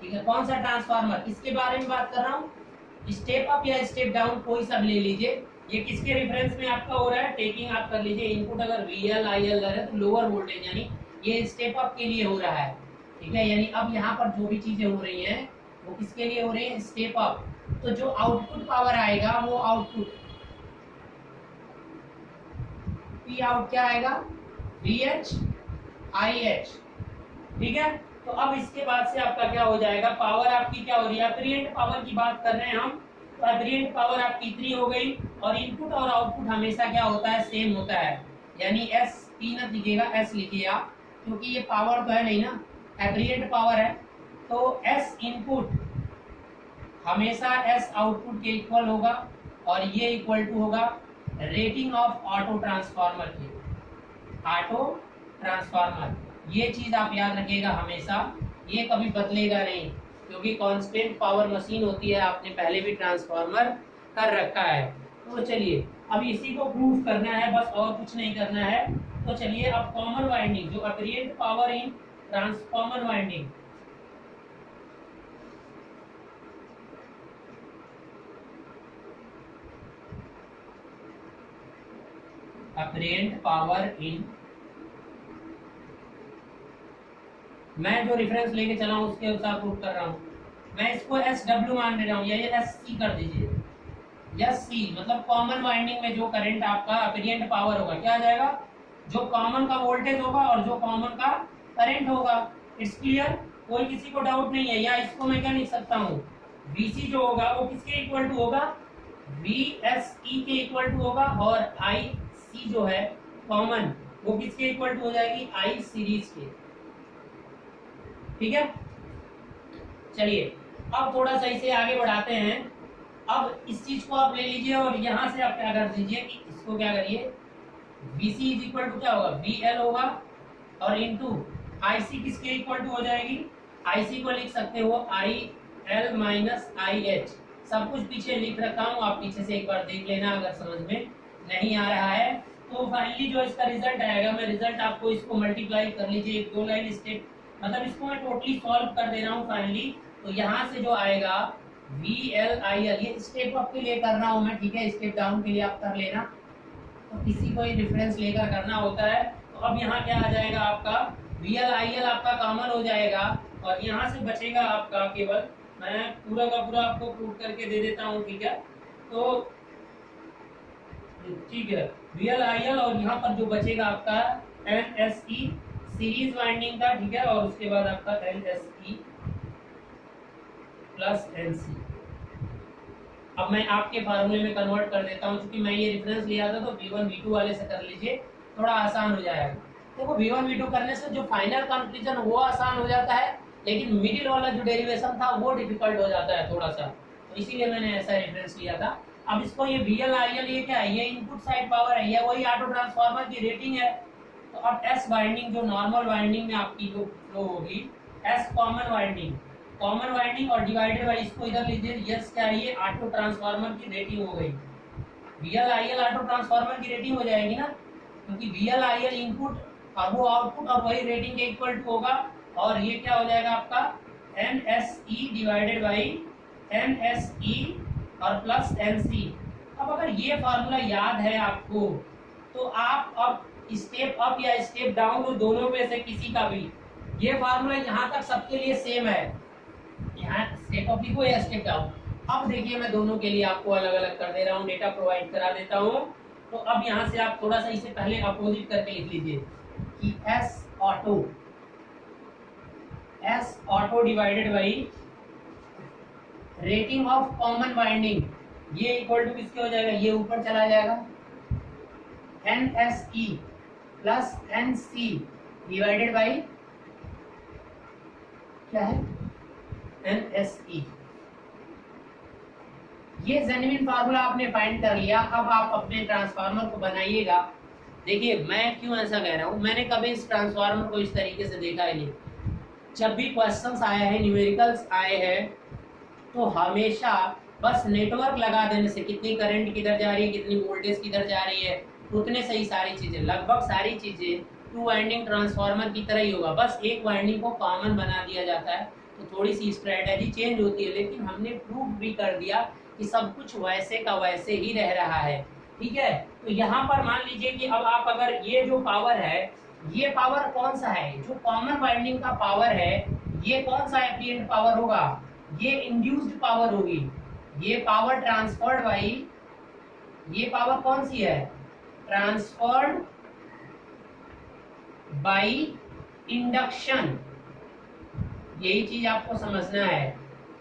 ठीक है, कौन सा ट्रांसफार्मर, इसके बारे में बात कर रहा हूँ। स्टेप अप या स्टेप डाउन कोई सब ले लीजिए, ये किसके रेफरेंस में आपका हो रहा है, टेकिंग आप कर लीजिए। इनपुट अगर VL IL है तो लोअर वोल्टेज, यानी ये स्टेप अप के लिए हो रहा है। ठीक है, यानी अब यहाँ पर जो भी चीजें हो रही हैं वो किसके लिए हो रही है, स्टेप अप। तो जो आउटपुट पावर आएगा वो आउटपुट P आउट क्या आएगा, VH IH। ठीक है, तो अब इसके बाद से आपका क्या हो जाएगा, पावर आपकी क्या हो रही है, एपरिएंट पावर की बात कर रहे हैं हम, तो एपरिएंट पावर आपकी 3 हो गई। और इनपुट और आउटपुट हमेशा क्या होता है, सेम होता है, यानी S P न लिखिएगा, S लिखिए आप, क्योंकि ये पावर तो है नहीं ना, एपरिएंट पावर है। तो S इनपुट हमेशा S आउटपुट के इक्वल होगा, और ये इक्वल टू होगा रेटिंग ऑफ ऑटो ट्रांसफार्मर की। ऑटो ट्रांसफार्मर, ये चीज आप याद रखिएगा हमेशा, ये कभी बदलेगा नहीं, क्योंकि कांस्टेंट पावर मशीन होती है, आपने पहले भी ट्रांसफार्मर कर रखा है। तो चलिए अब इसी को प्रूफ करना है बस, और कुछ नहीं करना है। तो चलिए अब कॉमन वाइंडिंग, जो apparent power in transformer winding, apparent power in, मैं जो रेफरेंस लेके चला हूं उसके अनुसार प्रूफ कर रहा हूं। मैं इसको SW मान रहा हूं, या ये SC कर दीजिए। SC मतलब कॉमन वाइंडिंग में जो करंट आपका एपरिएंट पावर होगा क्या आ जाएगा, जो कॉमन का वोल्टेज होगा और जो कॉमन का करंट होगा। इट्स क्लियर, कोई किसी को डाउट नहीं है। या इसको मैं क्या लिख सकता हूँ, VC जो होगा वो किसके इक्वल टू होगा, VSE के इक्वल टू होगा, और IC जो है कॉमन वो किसके इक्वल टू हो जाएगी, I सीरीज के। ठीक है, चलिए अब थोड़ा सा इसे आगे बढ़ाते हैं। अब इस चीज को आप ले लीजिए और यहां से आप क्या कर दीजिए कि इसको क्या करिए, VC इज इक्वल टू क्या होगा, VL होगा, और इनटू IC किसके इक्वल टू हो जाएगी, IC को लिख सकते हो IL माइनस IH। सब कुछ पीछे लिख रखा हूँ, आप पीछे से एक बार देख लेना अगर समझ में नहीं आ रहा है। तो फाइनली जो इसका रिजल्ट आएगा, मैं रिजल्ट आपको इसको मल्टीप्लाई कर लीजिए, एक 2 लाइन स्टेप, मतलब इसको मैं टोटली सॉल्व कर दे रहा हूँ फाइनली। तो यहाँ से जो आएगा VLIL, ये स्टेप अप के लिए कर रहा हूँ मैं, ठीक है, स्टेप डाउन के लिए आप कर लेना, तो किसी को रेफरेंस लेकर करना होता है। तो अब यहाँ क्या आ जाएगा आपका, VLIL आपका कॉमन हो जाएगा, और यहाँ से बचेगा आपका केवल, मैं पूरा का पूरा आपको प्रूव करके दे देता हूँ, ठीक है। तो ठीक है, VLIL, और यहाँ पर जो बचेगा आपका NSE सीरीज वाइंडिंग का, ठीक है, और उसके बाद आपका LSE प्लस एन सी। अब मैं आपके फार्मूले में कन्वर्ट कर देता हूँ, क्योंकि मैं ये रेफरेंस लिया था तो V1 V2 वाले से कर लीजिए, थोड़ा आसान हो जाएगा। देखो V1 V2 करने से जो फाइनल कंक्लूजन वो आसान हो जाता है, लेकिन मिडिल वाला जो डेरिवेशन था वो डिफिकल्ट हो जाता है थोड़ा सा, तो इसीलिए मैंने ऐसा रेफरेंस लिया था। अब इसको ये VL IL ये क्या है, ये इनपुट साइड पावर है, ये वही ऑटो ट्रांसफार्मर की रेटिंग है। तो अब S वाइंडिंग जो नॉर्मल वाइंडिंग में आपकी जो फ्लो होगी, S कॉमन वाइंडिंग और डिवाइडेड बाय, इसको इधर लीजिए, यस क्या है, ये ऑटो ट्रांसफार्मर की रेटिंग हो गई। VL IL ऑटो ट्रांसफार्मर की रेटिंग हो जाएगी ना, क्योंकि VL IL इनपुट और वो आउटपुट और वही रेटिंग के इक्वल टू होगा, और ये क्या हो जाएगा आपका NSE डिवाइडेड बाई NSE और प्लस NC। अब अगर ये फार्मूला याद है आपको, तो आप अब स्टेप अप या स्टेप डाउन हो, दोनों में से किसी का भी, ये फार्मूला यहाँ तक सबके लिए सेम है, यहाँ स्टेप अप लिखो या स्टेप डाउन। अब देखिए मैं दोनों के लिए आपको अलग अलग कर दे रहा हूँ, डेटा प्रोवाइड करा देता हूँ। तो अब यहाँ से आप थोड़ा सा इसे पहले अपोजिट करके लिख लीजिए कि S auto divided by rating of common winding, ये इक्वल टू किसके हो जाएगा, ये ऊपर चला जाएगा, NSE plus NC divided by क्या है, NSE। ये जेन्युइन फार्मूला आपने फाइंड कर लिया। अब आप अपने ट्रांसफार्मर को बनाइएगा। देखिए मैं क्यों ऐसा कह रहा हूँ, मैंने कभी इस ट्रांसफार्मर को इस तरीके से देखा ही नहीं। जब भी क्वेश्चंस आए हैं, न्यूमेरिकल्स आए हैं, तो हमेशा बस नेटवर्क लगा देने से, कितनी करंट किधर जा रही है, कितनी वोल्टेज किधर जा रही है, उतने से ही सारी चीजें, लगभग सारी चीजें टू वाइंडिंग ट्रांसफार्मर की तरह ही होगा, बस एक वाइंडिंग को कॉमन बना दिया जाता है, तो थोड़ी सी स्ट्रेटजी चेंज होती है। लेकिन हमने प्रूव भी कर दिया कि सब कुछ वैसे का वैसे ही रह रहा है, ठीक है। तो यहाँ पर मान लीजिए कि अब आप अगर ये जो पावर है, ये पावर कौन सा है, जो कॉमन वाइंडिंग का पावर है, ये कौन सा एप्रिएंट पावर होगा, ये इंड्यूस्ड पावर होगी। ये पावर ट्रांसफर्ड बाई, ये पावर कौन सी है, ट्रांसफर्ड बाई इंडक्शन। यही चीज आपको समझना है,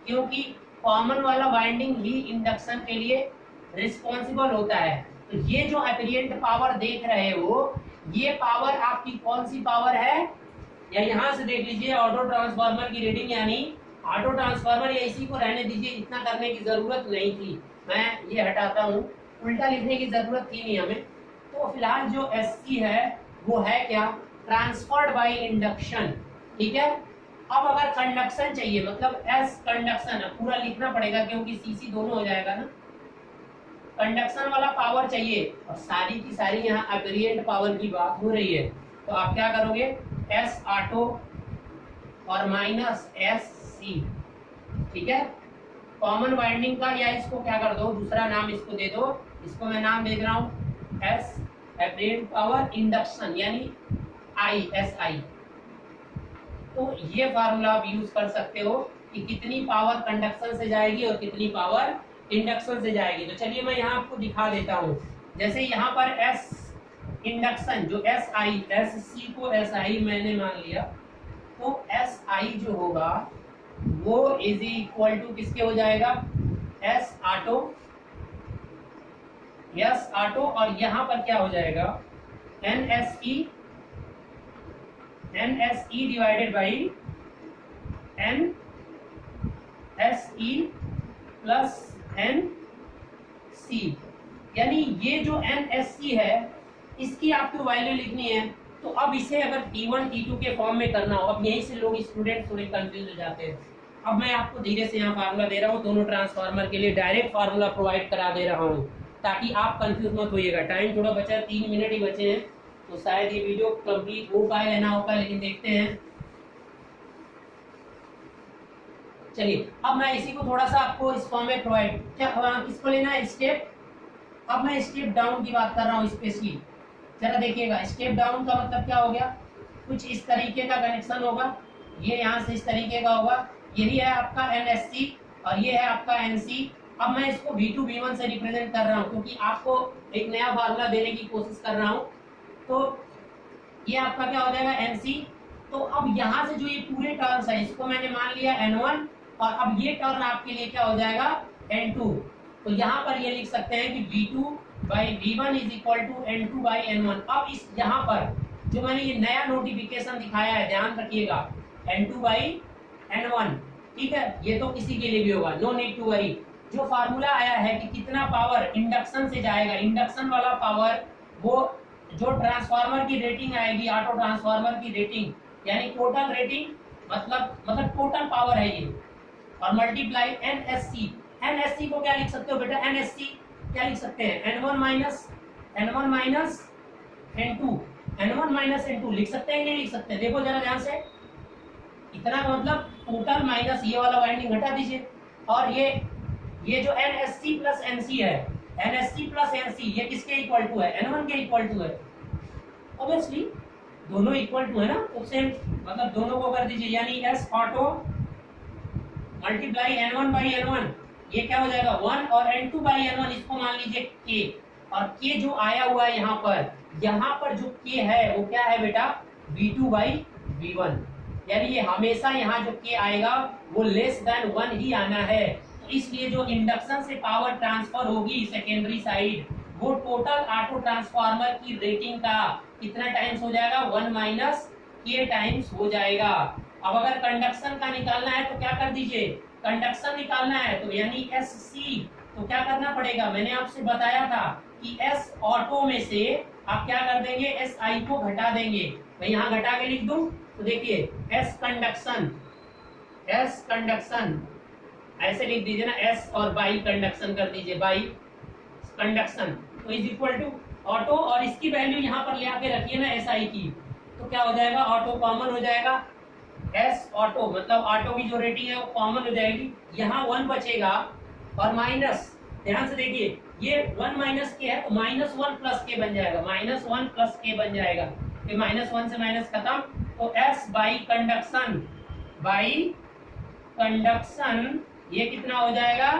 क्योंकि कॉमन वाला वाइंडिंग ही इंडक्शन के लिए रिस्पॉन्सिबल होता है। तो ये जो एप्रिएंट पावर देख रहे हो, ये पावर आपकी कौन सी पावर है, या यहां से देख लीजिए ऑटो ट्रांसफार्मर की रेटिंग, यानी ऑटो ट्रांसफार्मर, या इसी को रहने दीजिए, इतना करने की जरूरत नहीं थी, मैं ये हटाता हूँ, उल्टा लिखने की जरूरत थी नहीं हमें। तो फिलहाल जो SC है वो है क्या, ट्रांसफर्ड बाय इंडक्शन, ठीक है। अब अगर कंडक्शन चाहिए, मतलब S कंडक्शन, पूरा लिखना पड़ेगा क्योंकि CC दोनों हो जाएगा ना, कंडक्शन वाला पावर चाहिए, और सारी की सारी यहाँ एप्रिएंट पावर की बात हो रही है, तो आप क्या करोगे, S ऑटो और माइनस SC, ठीक है। कॉमन वाइंडिंग का, या इसको क्या कर दो, दूसरा नाम इसको दे दो, इसको मैं नाम दे रहा हूँ S एप्रिएंट पावर इंडक्शन, यानी SI। तो ये फार्मूला आप यूज कर सकते हो कि कितनी पावर कंडक्शन से जाएगी और कितनी पावर इंडक्शन से जाएगी। तो चलिए मैं यहाँ आपको दिखा देता हूँ। जैसे यहाँ पर S इंडक्शन, जो SC को SI मैंने मान लिया, तो SI जो होगा वो इज इक्वल टू किसके हो जाएगा, S ऑटो, और यहाँ पर क्या हो जाएगा, NSE divided by NSE plus NC। यानी ये जो NSC है, इसकी आपको वैल्यू लिखनी है। तो अब इसे अगर T1 T2 के फॉर्म में करना हो, अब यहीं से लोग स्टूडेंट थोड़े कंफ्यूज हो जाते हैं। अब मैं आपको धीरे से यहाँ फार्मूला दे रहा हूँ, दोनों ट्रांसफार्मर के लिए डायरेक्ट फार्मूला प्रोवाइड करा दे रहा हूँ, ताकि आप कंफ्यूज मत होइएगा। टाइम थोड़ा बचा है, 3 मिनट ही बचे हैं, तो शायद ये वीडियो कंप्लीट हो पाए या ना हो पाए, लेकिन देखते हैं। चलिए अब मैं इसी को थोड़ा सा आपको इस फॉर्म में प्रोवाइड, क्या किसको लेना है, स्टेप। अब मैं स्टेप डाउन की बात कर रहा हूँ स्पेशली, जरा देखिएगा। स्टेप डाउन का मतलब क्या हो गया, कुछ इस तरीके का कनेक्शन होगा, ये यहाँ से इस तरीके का होगा, यही है आपका NSC और ये है आपका NC। अब मैं इसको V2 V1 से रिप्रेजेंट कर रहा हूँ, क्योंकि आपको एक नया फार्मूला देने की कोशिश कर रहा हूँ। तो ये आपका क्या हो जाएगा, NC। तो अब यहाँ से जो ये पूरे टर्म्स है, इसको मैंने मान लिया N1 और अब ये टर्न आपके लिए क्या हो जाएगा, N2। तो यहाँ पर ये लिख सकते हैं कि V2/V1 is equal to N2/N1। अब इस यहाँ पर जो मैंने ये नया नोटिफिकेशन दिखाया है, ध्यान रखिएगा, N2/N1, ठीक है, ये तो किसी के लिए भी होगा, नो नीड टू वरी। जो फार्मूला आया है कि कितना पावर इंडक्शन से जाएगा, इंडक्शन वाला पावर, वो जो ट्रांसफार्मर की रेटिंग आएगी, ऑटो ट्रांसफार्मर की रेटिंग, यानी टोटल रेटिंग, मतलब टोटल पावर है ये, और मल्टीप्लाई एनएससी। एनएससी को क्या लिख सकते हो बेटा, एनएससी क्या लिख सकते हैं, N1 minus N2, N1 minus N2 लिख सकते हैं, नहीं लिख सकते हैं, देखो जरा ध्यान से, इतना का मतलब टोटल माइनस ये वाला वाइंडिंग हटा दीजिए, और ये जो एनएससी प्लस एनसी है, एनएससी प्लस एनसी, ये किसके इक्वल टू है, N1 के इक्वल टू है, ऑब्वियसली दोनों इक्वल टू है ना, तो सेम मतलब दोनों को कर दीजिए, यानी एस ऑटो मल्टीप्लाई N1/N1, ये क्या हो जाएगा 1, और N2/N1 इसको मान लीजिए के, और के जो आया हुआ है यहाँ पर जो के है वो क्या है बेटा, V2/V1, यानी ये हमेशा यहाँ जो के आएगा वो लेस देन 1 ही आना है। तो इसलिए जो इंडक्शन से पावर ट्रांसफर होगी सेकेंडरी साइड, वो टोटल ऑटो ट्रांसफार्मर की रेटिंग का कितना टाइम्स हो जाएगा, 1 माइनस के टाइम्स हो जाएगा। अब अगर कंडक्शन का निकालना है तो क्या कर दीजिए, कंडक्शन निकालना है तो यानी एस सी, तो क्या करना पड़ेगा, मैंने आपसे बताया था कि एस ऑटो में से आप क्या कर देंगे, एस आई को घटा देंगे। मैं यहाँ घटा के लिख दूं तो देखिए एस कंडक्शन ऐसे लिख दीजिए ना, एस और बाई कंडक्शन कर दीजिए, बाई कंडक्शन, तो इज इक्वल टू ऑटो, और इसकी वैल्यू यहाँ पर ले आके रखिए ना एस आई की, तो क्या हो जाएगा, ऑटो कॉमन हो जाएगा, एस ऑटो मतलब ऑटो की जो रेटिंग है वो कॉमन हो जाएगी, यहाँ 1 बचेगा, और माइनस, ध्यान से देखिए ये 1 माइनस के है तो -1 प्लस के बन जाएगा, -1 प्लस के बन जाएगा, फिर -1 से माइनस खत्म, तो एस बाई कंडक्शन ये कितना हो जाएगा,